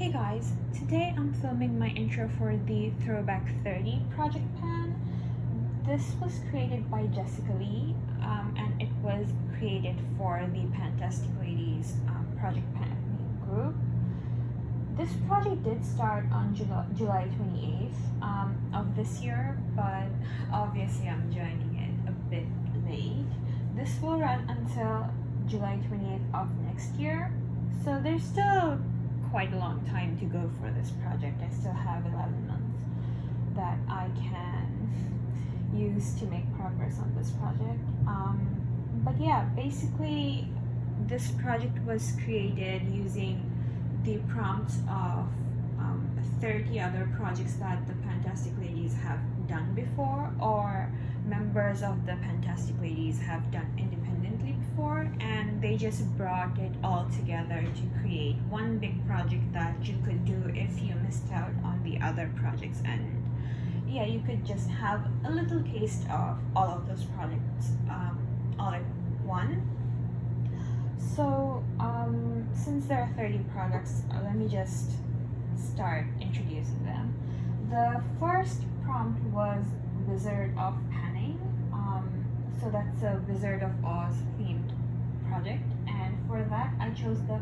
Hey guys, today I'm filming my intro for the Throwback 30 project pan. This was created by Jessica Lee and it was created for the Pantastic Ladies project pan group. This project did start on July 28th of this year, but obviously I'm joining it a bit late. This will run until July 28th of next year, so there's still quite a long time to go for this project. I still have 11 months that I can use to make progress on this project. But yeah, basically this project was created using the prompts of 30 other projects that the Pantastic Ladies have done before, or members of the Pantastic Ladies have done independently before, and they just brought it all together to create one big project that you could do if you missed out on the other projects. And yeah, you could just have a little taste of all of those projects all at one. So since there are 30 products, let me just start introducing them. The first prompt was Wizard of Panning. So that's a Wizard of Oz themed project, and for that I chose the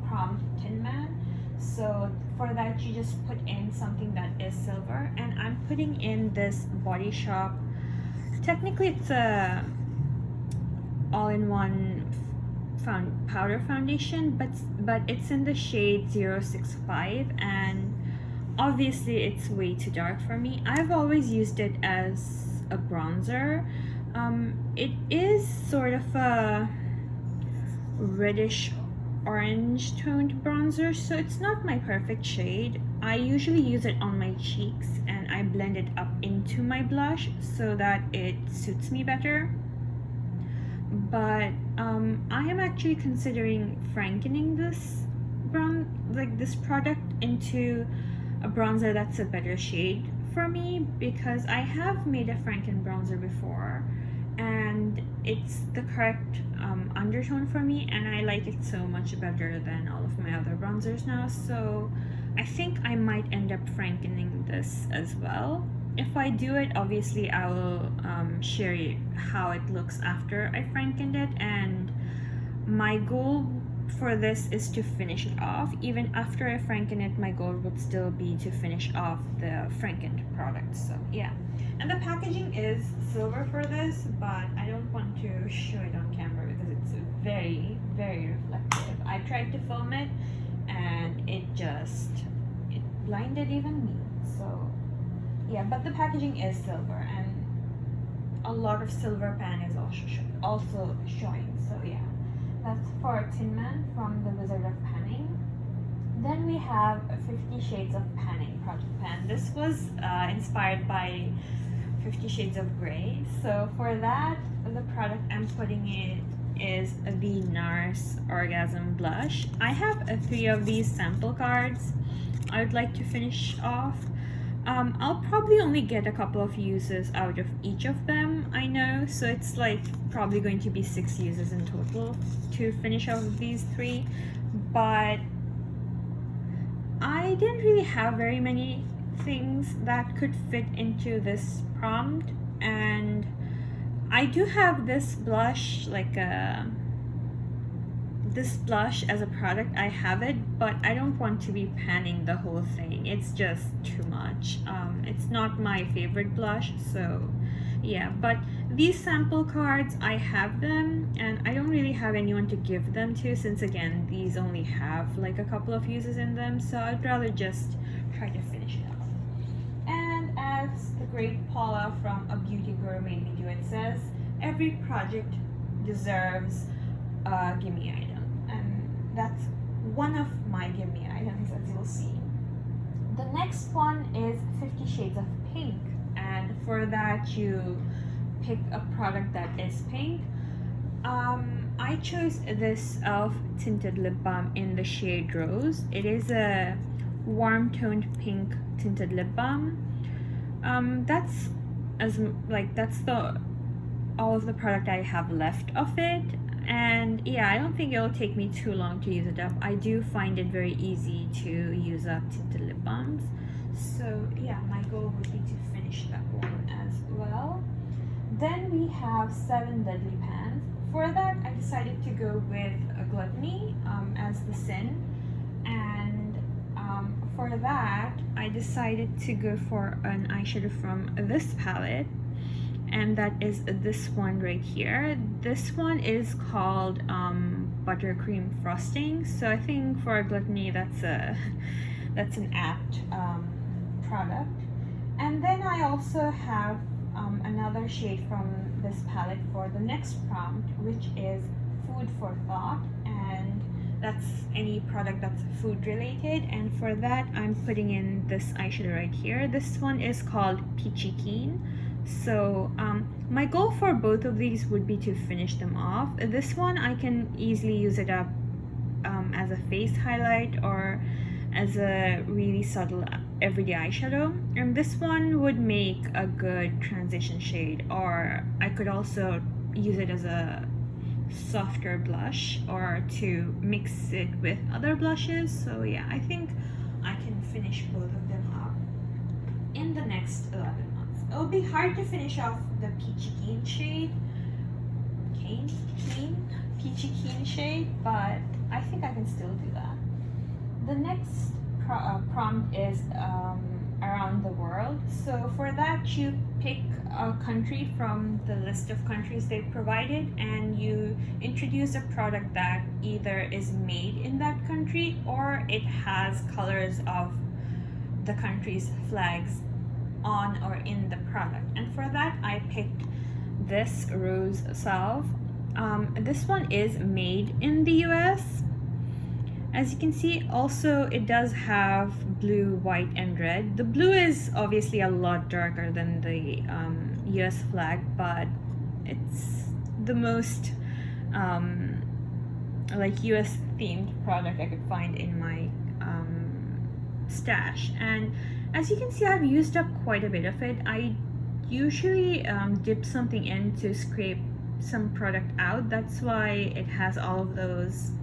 prompt Tin Man. So for that you just put in something that is silver, and I'm putting in this Body Shop. Technically it's a all-in-one powder foundation, but it's in the shade 065, and obviously it's way too dark for me. I've always used it as a bronzer. It is sort of a reddish orange toned bronzer, so it's not my perfect shade. I usually use it on my cheeks and I blend it up into my blush so that it suits me better. But I am actually considering frankening this this product into a bronzer that's a better shade for me, because I have made a franken bronzer before and it's the correct undertone for me, and I like it so much better than all of my other bronzers now. So I think I might end up frankening this as well. If I do it, obviously I will share how it looks after I frankened it, and my goal for this is to finish it off. Even after I franken it, my goal would still be to finish off the frankened product. So yeah, and the packaging is silver for this, but I don't want to show it on camera because it's very, very reflective. I tried to film it and it blinded even me. So yeah, but the packaging is silver, and a lot of silver pan is also showing. So yeah, that's for Tin Man from the Wizard of Panning. Then we have 50 Shades of Panning project pan. This was inspired by 50 Shades of Grey. So for that, the product I'm putting in is the NARS Orgasm Blush. I have 3 of these sample cards I would like to finish off. I'll probably only get a couple of uses out of each of them, I know, so it's like probably going to be 6 uses in total to finish off these 3, but I didn't really have very many things that could fit into this prompt, and I do have this blush, this blush as a product. I have it, but I don't want to be panning the whole thing. It's just too much. It's not my favorite blush, so yeah. But these sample cards, I have them, and I don't really have anyone to give them to, since again these only have like a couple of uses in them, so I'd rather just try to finish it off. And as the great Paula from A Beauty Guru Made Me Do It says, every project deserves a gimme item. That's one of my gimme items, as you'll see. The next one is 50 Shades of Pink, and for that you pick a product that is pink. I chose this e.l.f. Tinted Lip Balm in the shade Rose. It is a warm toned pink tinted lip balm. That's all of the product I have left of it, And yeah, I don't think it'll take me too long to use it up. I do find it very easy to use up tinted lip balms. So yeah, my goal would be to finish that one as well. Then we have 7 Deadly Pans. For that, I decided to go with a Gluttony as the sin. And for that, I decided to go for an eyeshadow from this palette. And that is this one right here. This one is called Buttercream Frosting. So I think for a Gluttony, that's an apt product. And then I also have another shade from this palette for the next prompt, which is Food for Thought, and that's any product that's food related. And for that, I'm putting in this eyeshadow right here. This one is called Peachy Keen. So my goal for both of these would be to finish them off. This one I can easily use it up as a face highlight or as a really subtle everyday eyeshadow, and this one would make a good transition shade, or I could also use it as a softer blush or to mix it with other blushes. So yeah, I think I can finish both of them up in the next 11 months. It'll be hard to finish off the Peachy Keen shade, Peachy Keen shade, but I think I can still do that. The next prompt is around the world. So for that, you pick a country from the list of countries they provided, and you introduce a product that either is made in that country or it has colors of the country's flags on or in the product. And for that, I picked this Rose Salve. This one is made in the US. As you can see, also it does have blue, white, and red. The blue is obviously a lot darker than the US flag, but it's the most like US themed product I could find in my stash. And as you can see, I've used up quite a bit of it. I usually dip something in to scrape some product out. That's why it has all of those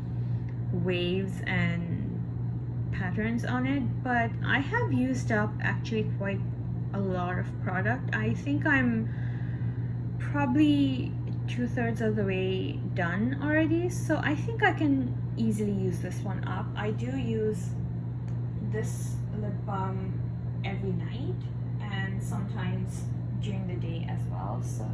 waves and patterns on it, but I have used up actually quite a lot of product. I think I'm probably 2/3 of the way done already, so I think I can easily use this one up. I do use this lip balm every night and sometimes during the day as well, so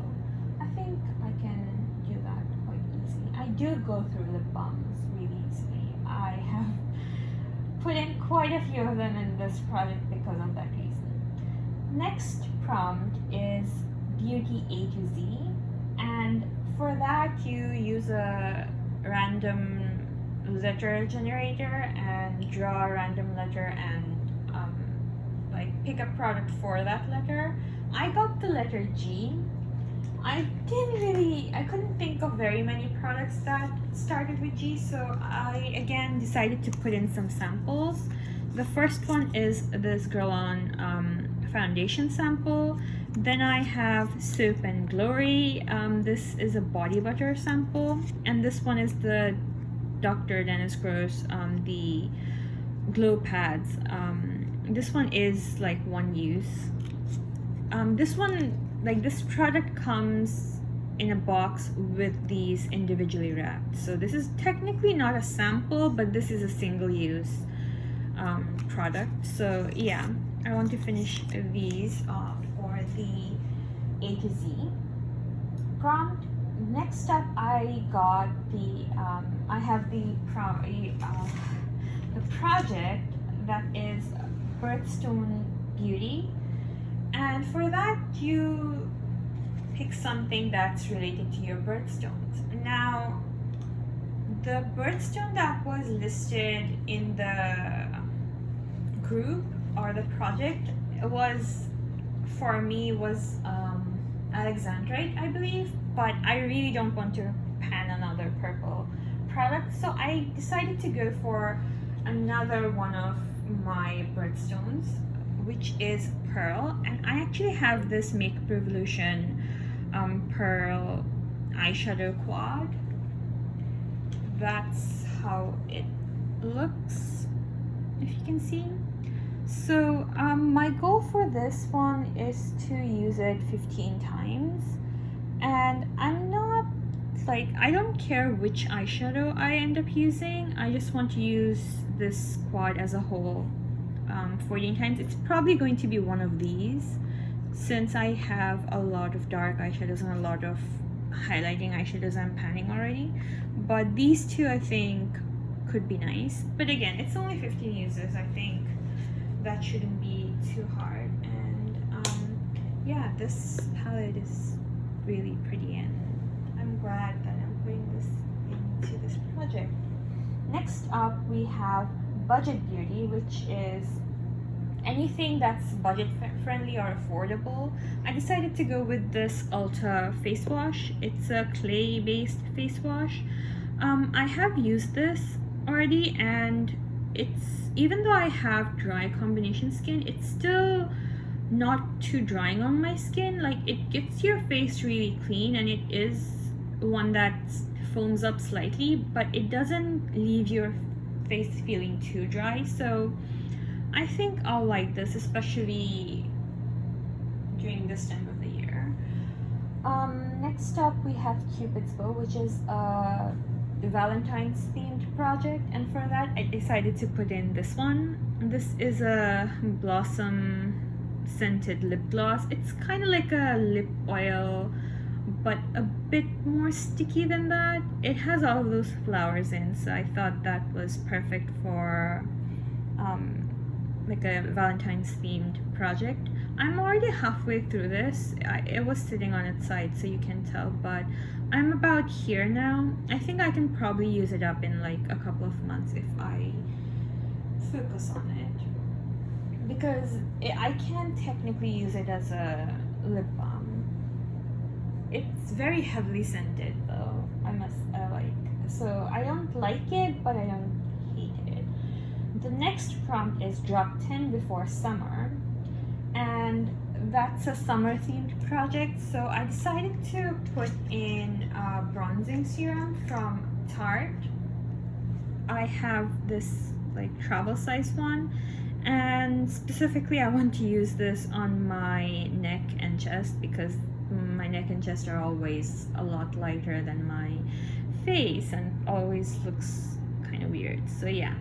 I think I can do that quite easily. I do go through lip balms really easily. I have put in quite a few of them in this project because of that reason. Next prompt is Beauty A to Z, and for that you use a random letter generator and draw a random letter and like pick a product for that letter. I got the letter G. I couldn't think of very many products that started with G, so I again decided to put in some samples. The first one is this Girl On foundation sample. Then I have Soap and Glory. This is a body butter sample, and this one is the Dr. Dennis Gross the glow pads. This one is like one use. This one, like this product comes in a box with these individually wrapped. So this is technically not a sample, but this is a single use product. So yeah, I want to finish these off for the A to Z prompt. Next up, I got the I have the project that is Birthstone Beauty, and for that you pick something that's related to your birthstones. Now, the birthstone that was listed in the group or the project was, for me, was Alexandrite, I believe, but I really don't want to pan another purple product, so I decided to go for another one of my birthstones, which is Pearl. And I actually have this Makeup Revolution Pearl eyeshadow quad, that's how it looks, if you can see. So my goal for this one is to use it 15 times, and I'm not like, I don't care which eyeshadow I end up using. I just want to use this quad as a whole 14 times. It's probably going to be one of these, since I have a lot of dark eyeshadows and a lot of highlighting eyeshadows I'm panning already. But these two I think could be nice. But again, it's only 15 uses. I think that shouldn't be too hard. And yeah, this palette is really pretty, and I'm glad that I'm putting this into this project. Next up, we have Budget Beauty, which is anything that's budget friendly or affordable. I decided to go with this Ulta face wash. It's a clay based face wash. I have used this already, and it's, even though I have dry combination skin, it's still not too drying on my skin. Like, it gets your face really clean, and it is one that foams up slightly, but it doesn't leave your face feeling too dry. So I think I'll like this, especially during this time of the year. Next up, we have Cupid's Bow, which is a Valentine's themed project, and for that I decided to put in this one. This is a blossom scented lip gloss. It's kind of like a lip oil, but a bit more sticky than that. It has all of those flowers in, so I thought that was perfect for like a Valentine's themed project. I'm already halfway through this. It was sitting on its side, so you can tell, but I'm about here now. I think I can probably use it up in like a couple of months if I focus on it, because I can technically use it as a lip balm. It's very heavily scented though, I must so I don't like it, but I don't hate it. The next prompt is drop 10 before summer, and that's a summer themed project. So I decided to put in a bronzing serum from Tarte. I have this like travel size one, and specifically I want to use this on my neck and chest, because my neck and chest are always a lot lighter than my face and always looks kind of weird. So yeah,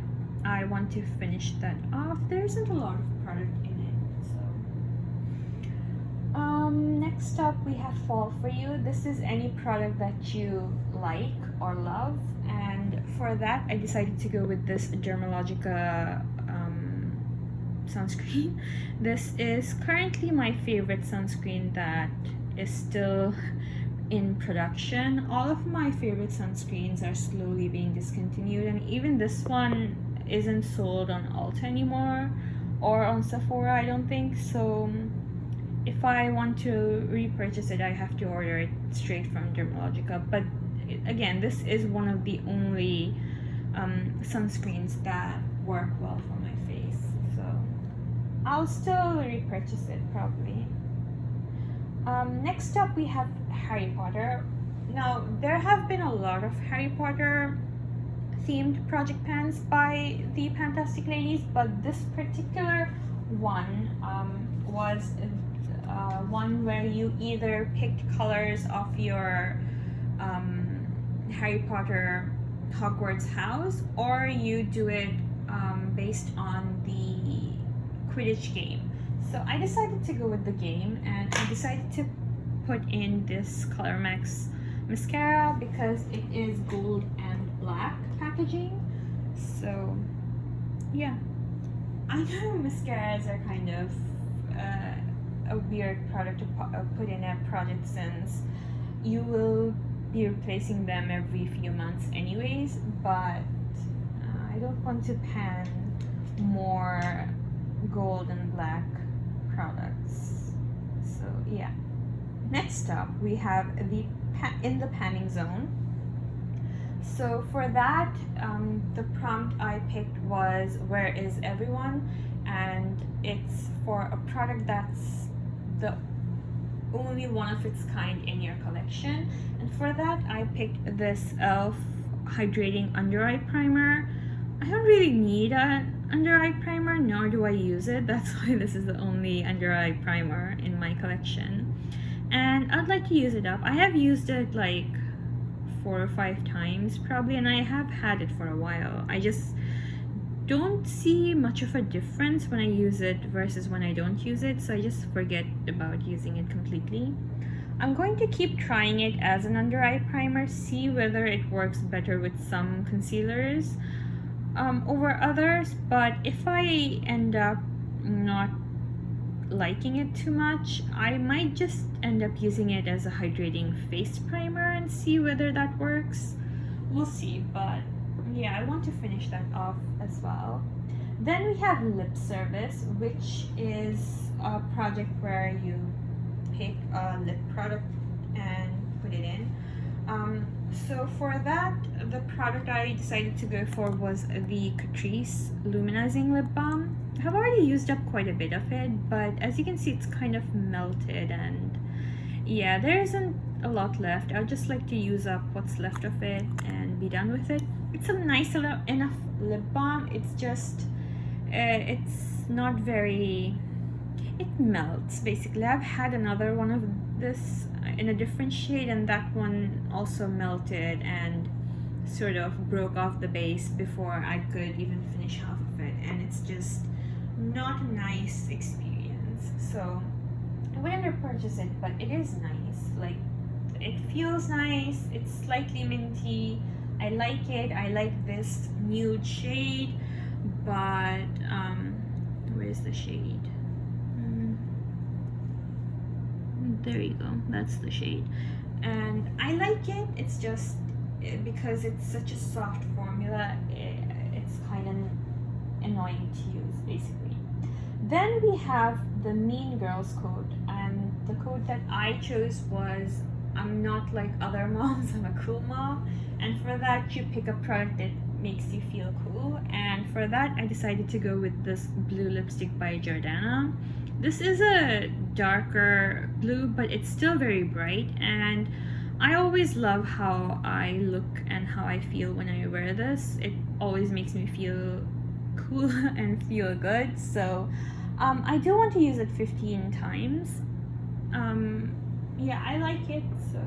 I want to finish that off. There isn't a lot of product in it, so next up we have Fall For You. This is any product that you like or love, and for that I decided to go with this Dermalogica sunscreen. This is currently my favorite sunscreen that is still in production. All of my favorite sunscreens are slowly being discontinued, and even this one isn't sold on Ulta anymore or on Sephora, I don't think. So if I want to repurchase it, I have to order it straight from Dermalogica. But again, this is one of the only sunscreens that work well for my face, so I'll still repurchase it probably. Next up we have Harry Potter. Now, there have been a lot of Harry Potter themed project pans by the Pantastic ladies, but this particular one was one where you either picked colors of your Harry Potter Hogwarts house, or you do it based on the Quidditch game. So I decided to go with the game, and I decided to put in this Color Max mascara because it is gold and black packaging. So yeah, I know mascaras are kind of a weird product to put in a project, since you will be replacing them every few months anyways, but I don't want to pan more gold and black products. So yeah, next up we have the in the panning zone. So for that, the prompt I picked was "Where is everyone?" and it's for a product that's the only one of its kind in your collection. And for that I picked this e.l.f. hydrating under eye primer. I don't really need an under eye primer, nor do I use it. That's why this is the only under eye primer in my collection. And I'd like to use it up. I have used it like 4 or 5 times probably, and I have had it for a while. I just don't see much of a difference when I use it versus when I don't use it, so I just forget about using it completely. I'm going to keep trying it as an under eye primer, see whether it works better with some concealers over others, but if I end up not liking it too much, I might just end up using it as a hydrating face primer and see whether that works. We'll see, but yeah, I want to finish that off as well. Then we have lip service, which is a project where you pick a lip product and put it in. So for that, the product I decided to go for was the Catrice Luminizing Lip Balm. I have already used up quite a bit of it, but as you can see, it's kind of melted, and yeah, there isn't a lot left. I'd just like to use up what's left of it and be done with it. It's a nice enough lip balm. It's just, it's not very, it melts basically. I've had another one of this in a different shade, and that one also melted and sort of broke off the base before I could even finish half of it, and it's just not a nice experience. So I wouldn't repurchase it, but it is nice. Like, it feels nice, it's slightly minty. I like it. I like this nude shade, but where's the shade? There you go, that's the shade, and I like it. It's just because it's such a soft formula, it's kind of annoying to use basically. Then we have the Mean Girls code, and the code that I chose was, I'm not like other moms, I'm a cool mom. And for that, you pick a product that makes you feel cool, and for that I decided to go with this blue lipstick by Jordana. This is a darker blue, but it's still very bright, and I always love how I look and how I feel when I wear this. It always makes me feel cool and feel good, so I do want to use it 15 times. Yeah, I like it, so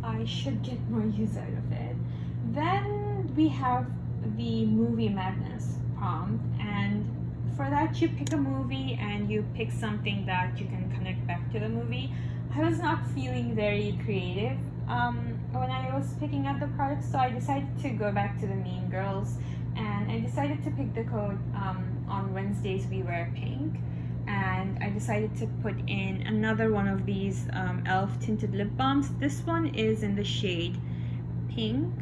I should get more use out of it. Then we have the Movie Madness prompt, and for that you pick a movie and you pick something that you can connect back to the movie. I was not feeling very creative when I was picking up the product, so I decided to go back to the Mean Girls, and I decided to pick the code on Wednesdays we wear pink, and I decided to put in another one of these e.l.f. Tinted Lip Balms. This one is in the shade Pink.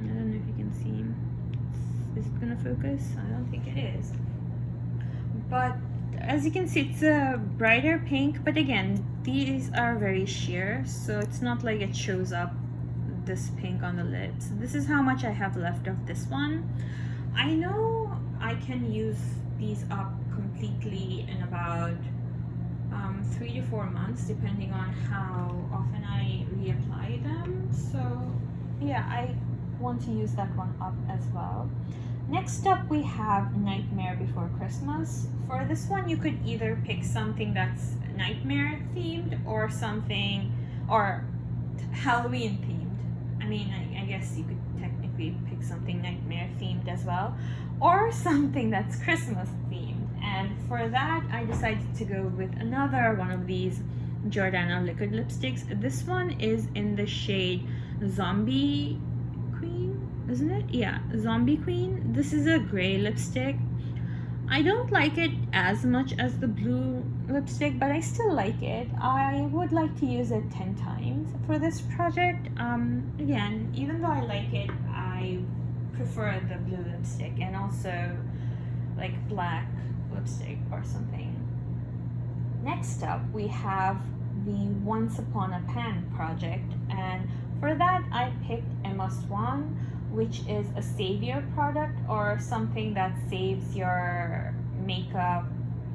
I don't know if you can see. Is it gonna focus? I don't think it is. But as you can see, it's a brighter pink, but again, these are very sheer, so it's not like it shows up this pink on the lips. This is how much I have left of this one. I know I can use these up completely in about 3 to 4 months, depending on how often I reapply them. So yeah, I want to use that one up as well. Next up, we have Nightmare Before Christmas. For this one, you could either pick something that's nightmare themed or something, or Halloween themed. I mean, I guess you could technically pick something nightmare themed as well, or something that's Christmas themed. And for that, I decided to go with another one of these Jordana liquid lipsticks. This one is in the shade Zombie Queen, isn't it? Yeah, Zombie Queen. This is a gray lipstick. I don't like it as much as the blue lipstick, but I still like it. I would like to use it 10 times for this project. Again, even though I like it, I prefer the blue lipstick, and also like black lipstick or something. Next up, we have the Once Upon a Pan project, and for that I picked Emma Swan, which is a savior product, or something that saves your makeup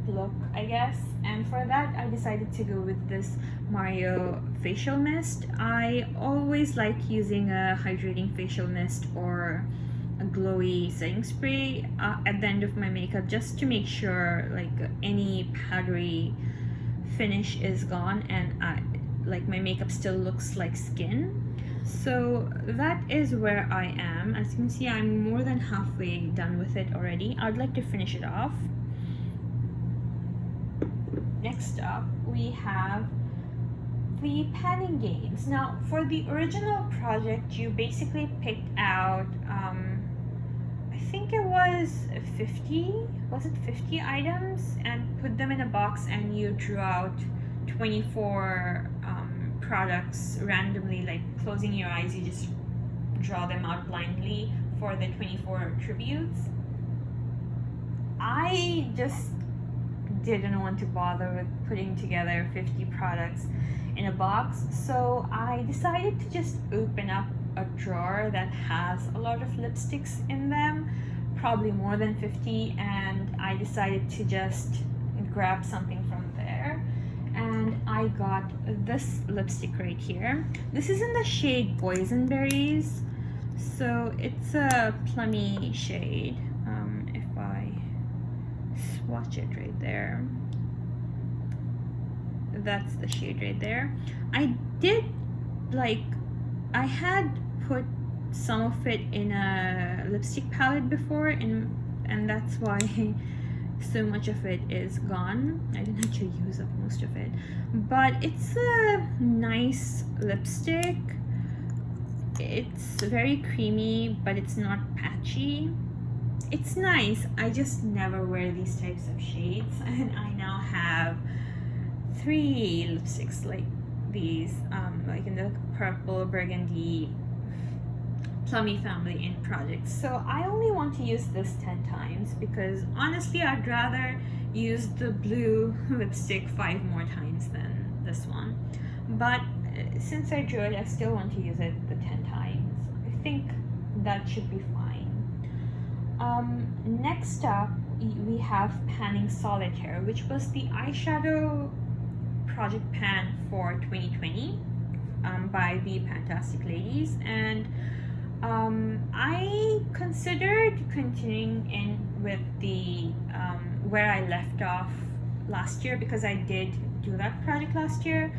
look, I guess. And for that, I decided to go with this Mario facial mist. I always like using a hydrating facial mist or a glowy setting spray at the end of my makeup, just to make sure like any powdery finish is gone and like my makeup still looks like skin. So that is where I am. As you can see, I'm more than halfway done with it already. I'd like to finish it off. Next up, we have the panning games. Now, for the original project, you basically picked out, I think it was 50 items, and put them in a box, and you drew out 24 products randomly, like closing your eyes, you just draw them out blindly for the 24 tributes. I just didn't want to bother with putting together 50 products in a box, so I decided to just open up a drawer that has a lot of lipsticks in them, probably more than 50, and I decided to just grab something from there. And I got this lipstick right here. This is in the shade Boysenberries, so it's a plummy shade. If I swatch it right there, that's the shade right there. I had put some of it in a lipstick palette before, and that's why so much of it is gone. I didn't actually use up most of it, but it's a nice lipstick. It's very creamy, but it's not patchy. It's nice. I just never wear these types of shades, and I now have 3 lipsticks like these, like in the purple, burgundy, plummy family in projects. So I only want to use this 10 times because honestly I'd rather use the blue lipstick 5 more times than this one. But since I drew it, I still want to use it the 10 times. I think that should be fine. Next up, we have Panning Solitaire, which was the eyeshadow project pan for 2020 by the Pantastic ladies, and I considered continuing in with the where I left off last year, because I did do that project last year,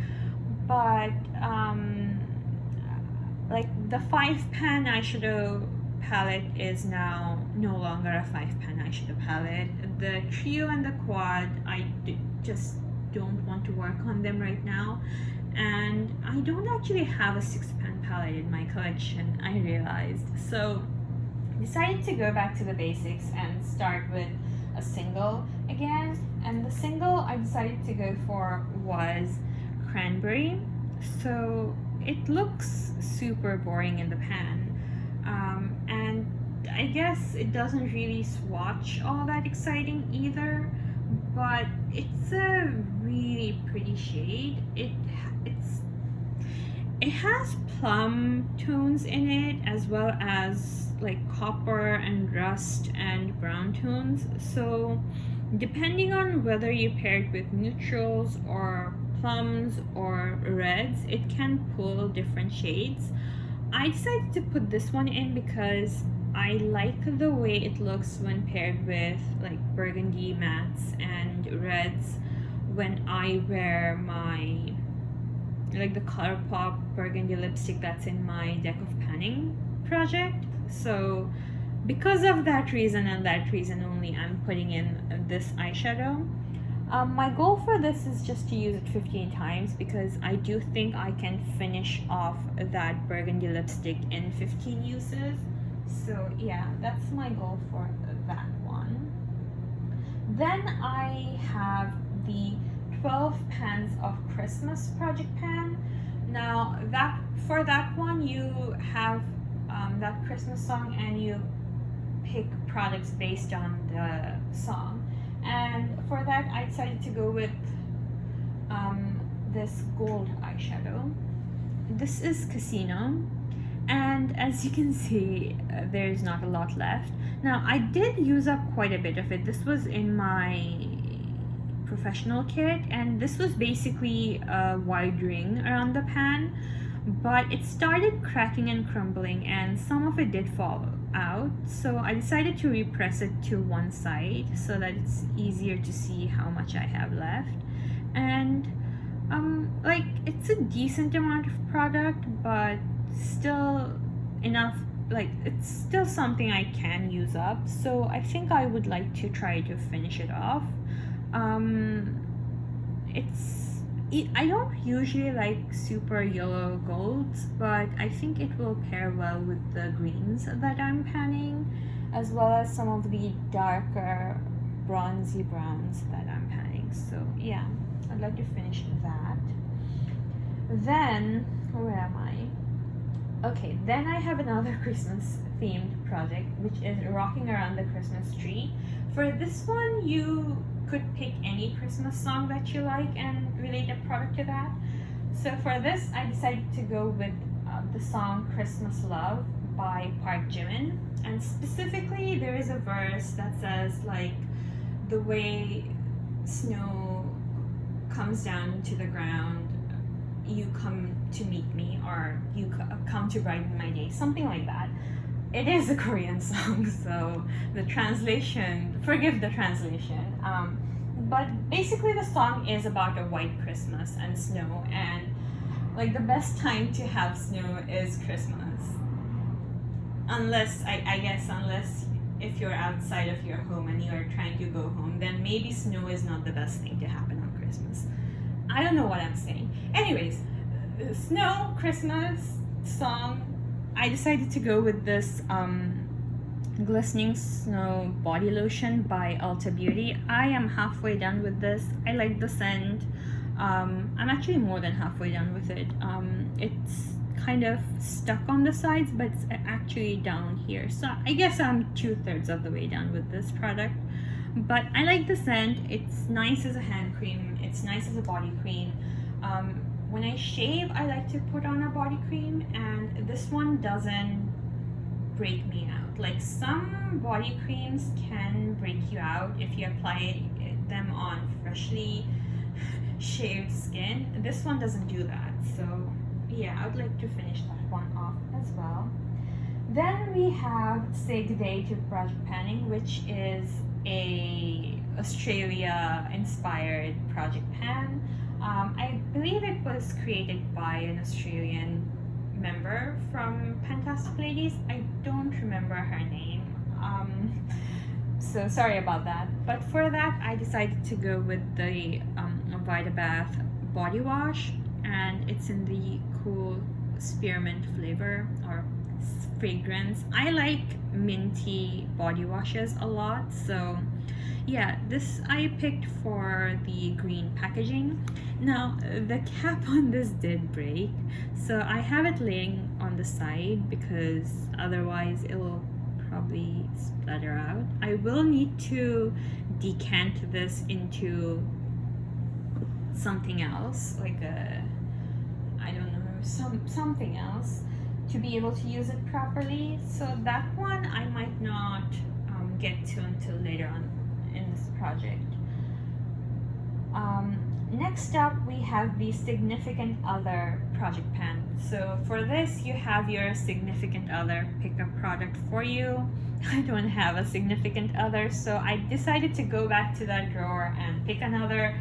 but like the 5-pan eyeshadow palette is now no longer a 5-pan eyeshadow palette. The trio and the quad, I just don't want to work on them right now, and I don't actually have a 6-pan palette in my collection, I realized. So decided to go back to the basics and start with a single again, and the single I decided to go for was Cranberry. So it looks super boring in the pan, and I guess it doesn't really swatch all that exciting either, but it's a really pretty shade. It has plum tones in it, as well as like copper and rust and brown tones. So depending on whether you pair it with neutrals or plums or reds, it can pull different shades. I decided to put this one in because I like the way it looks when paired with like burgundy mattes and reds when I wear my like the ColourPop burgundy lipstick that's in my deck of panning project. So because of that reason and that reason only, I'm putting in this eyeshadow. My goal for this is just to use it 15 times, because I do think I can finish off that burgundy lipstick in 15 uses. So yeah, that's my goal for that one. Then I have the 12 pans of Christmas project pan. Now that for that one, you have that Christmas song, and you pick products based on the song. And for that, I decided to go with this gold eyeshadow. This is Casino, and as you can see, there's not a lot left. Now I did use up quite a bit of it. This was in my professional kit, and this was basically a wide ring around the pan, but it started cracking and crumbling and some of it did fall out, so I decided to repress it to one side so that it's easier to see how much I have left. And like, it's a decent amount of product, but still enough, like it's still something I can use up, so I think I would like to try to finish it off. I don't usually like super yellow golds, but I think it will pair well with the greens that I'm panning, as well as some of the darker bronzy browns that I'm panning. So yeah, I'd like to finish that. Then, where am I? Okay, then I have another Christmas themed project, which is rocking around the Christmas tree. For this one, you could pick any Christmas song that you like and relate a product to that. So for this, I decided to go with the song Christmas Love by Park Jimin. And specifically, there is a verse that says, like, the way snow comes down to the ground, you come to meet me, or you come to brighten my day, something like that. It is a Korean song, so the translation, forgive the translation. But basically the song is about a white Christmas and snow, and like the best time to have snow is Christmas. Unless, I guess, unless if you're outside of your home and you're trying to go home, then maybe snow is not the best thing to happen on Christmas. I don't know what I'm saying. Anyways, snow, Christmas song, I decided to go with this Glistening Snow Body Lotion by Ulta Beauty. I am halfway done with this. I like the scent. I'm actually more than halfway done with it. It's kind of stuck on the sides, but it's actually down here. So I guess I'm 2/3 of the way done with this product. But I like the scent. It's nice as a hand cream. It's nice as a body cream. When I shave, I like to put on a body cream, and this one doesn't break me out. Like, some body creams can break you out if you apply them on freshly shaved skin. This one doesn't do that. So yeah, I would like to finish that one off as well. Then we have Say Good Day to Project Panning, which is a Australia inspired project pan. I believe it was created by an Australian member from Pantastic Ladies. I don't remember her name, so sorry about that. But for that, I decided to go with the Vitabath body wash, and it's in the cool spearmint flavor or fragrance. I like minty body washes a lot, so yeah, this I picked for the green packaging. Now, the cap on this did break, so I have it laying on the side because otherwise it will probably splatter out. I will need to decant this into something else, like a, I don't know, something else, to be able to use it properly. So that one I might not get to until later on in this project. Next up, we have the Significant Other project pan. So for this, you have your significant other pick a product for you. I don't have a significant other, so I decided to go back to that drawer and pick another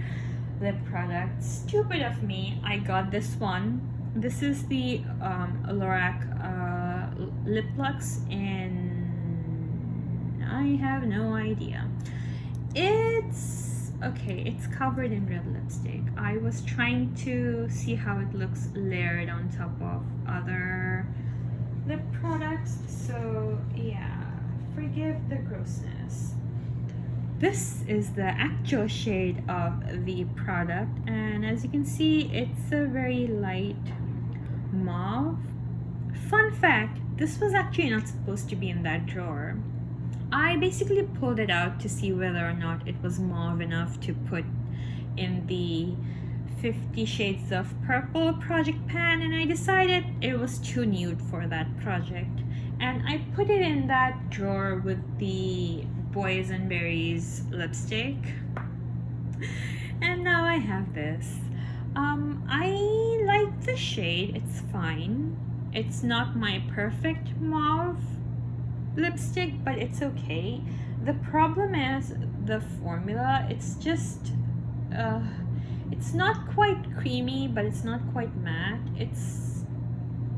lip product. Stupid of me, I got this one. This is the Lorac Lip Lux in, I have no idea. It's okay, it's covered in red lipstick. I was trying to see how it looks layered on top of other lip products, so yeah, forgive the grossness. This is the actual shade of the product, and as you can see, it's a very light mauve. Fun fact, this was actually not supposed to be in that drawer. I basically pulled it out to see whether or not it was mauve enough to put in the 50 Shades of Purple project pan, and I decided it was too nude for that project. And I put it in that drawer with the Boysenberry's lipstick. I have this. I like the shade, it's fine. It's not my perfect mauve lipstick, but it's okay. The problem is the formula. It's just it's not quite creamy, but it's not quite matte. It's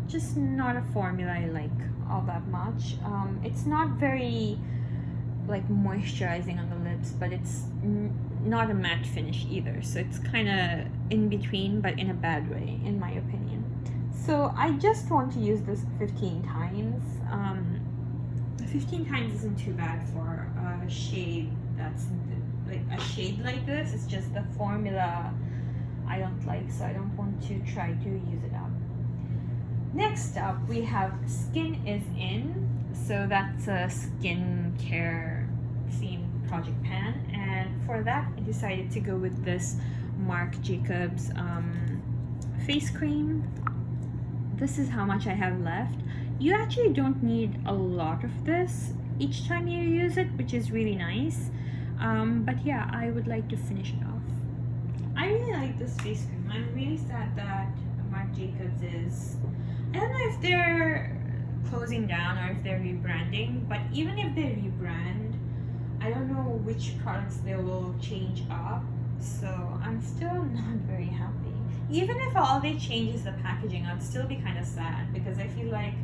just not a formula I like all that much. It's not very like moisturizing on the lips, but it's not a matte finish either, so it's kind of in between, but in a bad way in my opinion. So I just want to use this 15 times. 15 times isn't too bad for a shade that's like a shade like this. It's just the formula I don't like, so I don't want to try to use it up. Next up, we have Skin is In. So that's a skincare themed project pan, and for that I decided to go with this Marc Jacobs face cream. This is how much I have left. You actually don't need a lot of this each time you use it, which is really nice. But yeah, I would like to finish it off. I really like this face cream. I'm really sad that Marc Jacobs is, I don't know if they're closing down or if they're rebranding, but even if they rebrand, I don't know which products they will change up, so I'm still not very happy. Even if all they change is the packaging, I'd still be kind of sad, because I feel like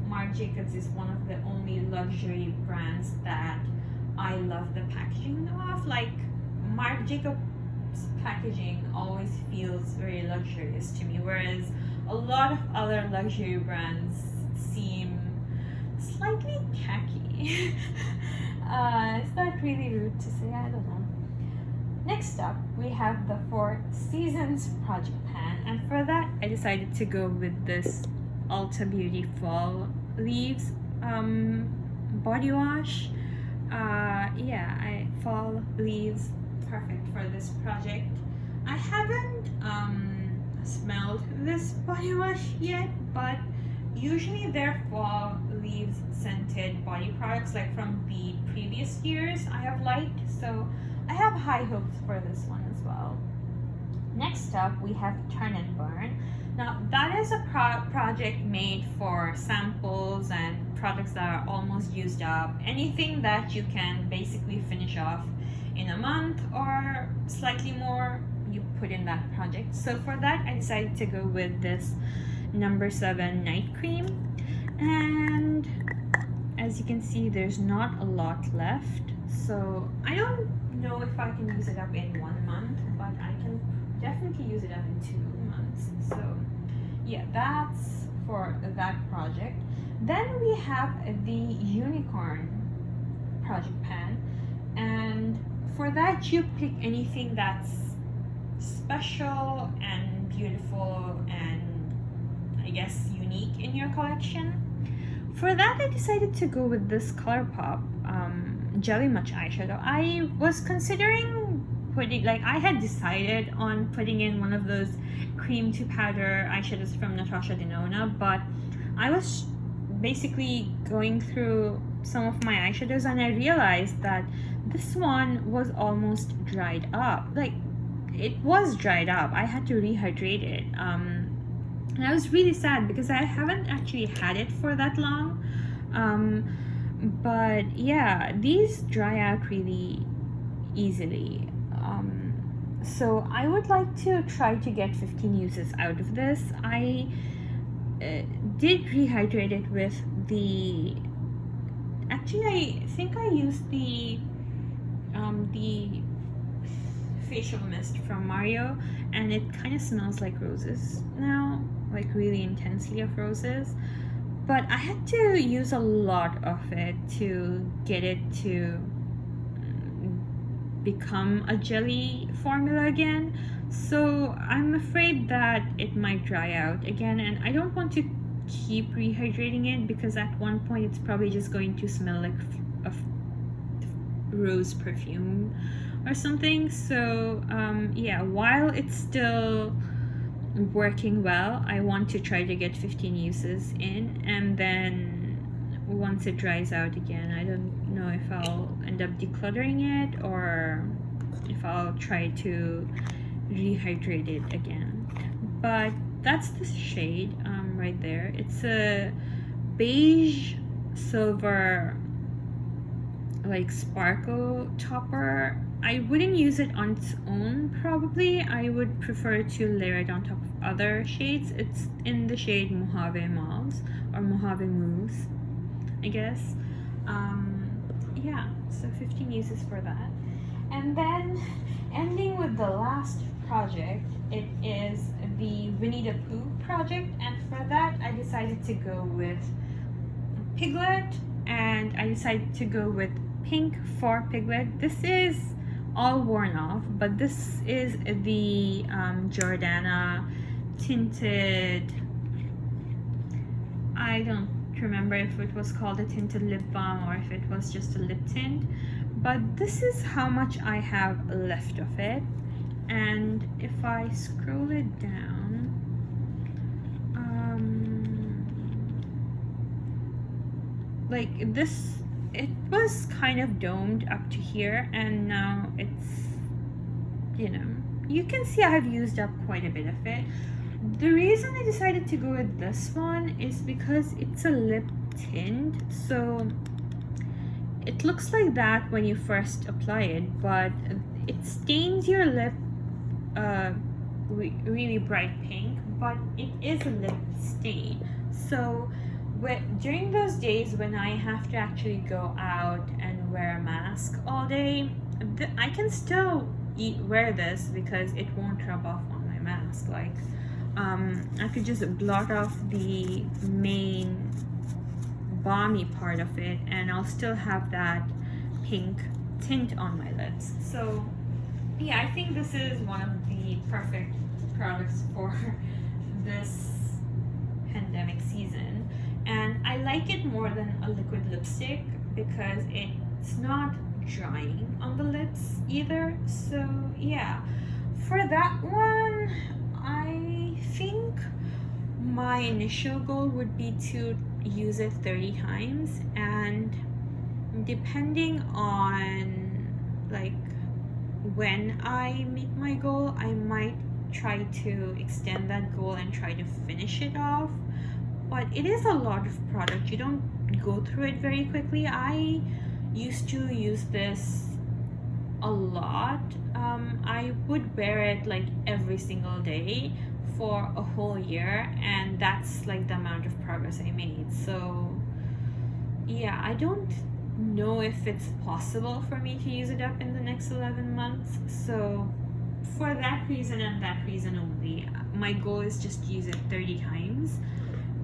Marc Jacobs is one of the only luxury brands that I love the packaging of. Like, Marc Jacobs packaging always feels very luxurious to me, whereas a lot of other luxury brands seem slightly tacky. Is that really rude to say? I don't know. Next up, we have the Four Seasons project pan, and for that I decided to go with this Ulta Beauty Fall Leaves body wash. Fall Leaves, perfect for this project. I haven't smelled this body wash yet, but usually their fall leaves scented body products, like from the previous years, I have liked, so I have high hopes for this one as well. Next up, we have Turn and Burn. Now that is a project made for samples and products that are almost used up, anything that you can basically finish off in a month or slightly more, you put in that project. So for that I decided to go with this number 7 night cream, and as you can see there's not a lot left, so I don't know if I can use it up in 1 month, but I can definitely use it up in 2 months. So yeah, that's for that project. Then we have the Unicorn project pan, and for that you pick anything that's special and beautiful and I guess unique in your collection. For that I decided to go with this ColourPop Jelly Much eyeshadow. I was considering putting, like, I had decided on putting in one of those cream to powder eyeshadows from Natasha Denona, but I was basically going through some of my eyeshadows and I realized that this one was almost dried up. Like, it was dried up. I had to rehydrate it. And I was really sad because I haven't actually had it for that long. But yeah, these dry out really easily. So I would like to try to get 15 uses out of this. I did rehydrate it with the, actually I think I used the facial mist from Mario, and it kind of smells like roses now, like really intensely of roses, but I had to use a lot of it to get it to become a jelly formula again, so I'm afraid that it might dry out again, and I don't want to keep rehydrating it because at one point it's probably just going to smell like a rose perfume or something. So yeah, while it's still working well, I want to try to get 15 uses in, and then once it dries out again, I don't know if I'll end up decluttering it or if I'll try to rehydrated again. But that's the shade right there. It's a beige silver like sparkle topper. I wouldn't use it on its own probably. I would prefer to layer it on top of other shades. It's in the shade Mojave Mauve or Mojave Mousse, I guess. Yeah, so 15 uses for that. And then ending with the last project, it is the Winnie the Pooh project, and for that I decided to go with Piglet, and I decided to go with pink for Piglet. This is all worn off, but this is the Jordana tinted, I don't remember if it was called a tinted lip balm or if it was just a lip tint, but this is how much I have left of it. And if I scroll it down, like this, it was kind of domed up to here, and now it's, you know, you can see I have used up quite a bit of it. The reason I decided to go with this one is because it's a lip tint, so it looks like that when you first apply it, but it stains your lip really bright pink, but it is a lip stain. So during those days when I have to actually go out and wear a mask all day, I can still wear this because it won't rub off on my mask. Like I could just blot off the main balmy part of it and I'll still have that pink tint on my lips. So yeah, I think this is one of the perfect products for this pandemic season, and I like it more than a liquid lipstick because it's not drying on the lips either. So yeah, for that one I think my initial goal would be to use it 30 times, and depending on like when I meet my goal, I might try to extend that goal and try to finish it off. But it is a lot of product, you don't go through it very quickly. I used to use this a lot. I would wear it like every single day for a whole year, and that's like the amount of progress I made. So yeah, I don't know if it's possible for me to use it up in the next 11 months. So for that reason and that reason only, my goal is just to use it 30 times.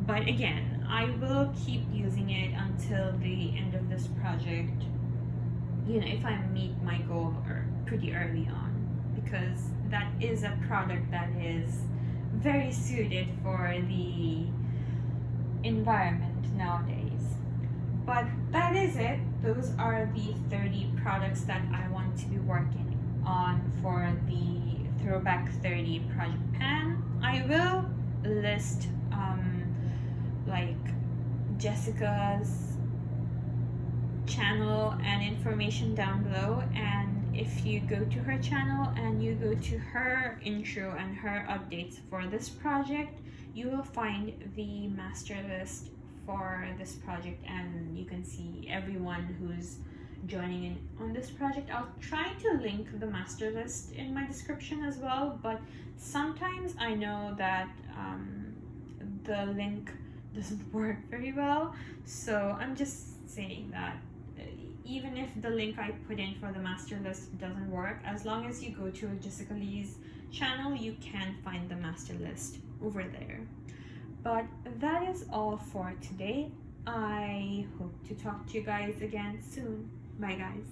But again, I will keep using it until the end of this project, you know, if I meet my goal pretty early on, because that is a product that is very suited for the environment nowadays. But that is it. Those are the 30 products that I want to be working on for the Throwback 30 project pan. I will list like Jessica's channel and information down below, and if you go to her channel and you go to her intro and her updates for this project, you will find the master list for this project, and you can see everyone who's joining in on this project. I'll try to link the master list in my description as well, but sometimes I know that the link doesn't work very well, so I'm just saying that even if the link I put in for the master list doesn't work, as long as you go to Jessica Lee's channel, you can find the master list over there. But that is all for today. I hope to talk to you guys again soon. Bye guys.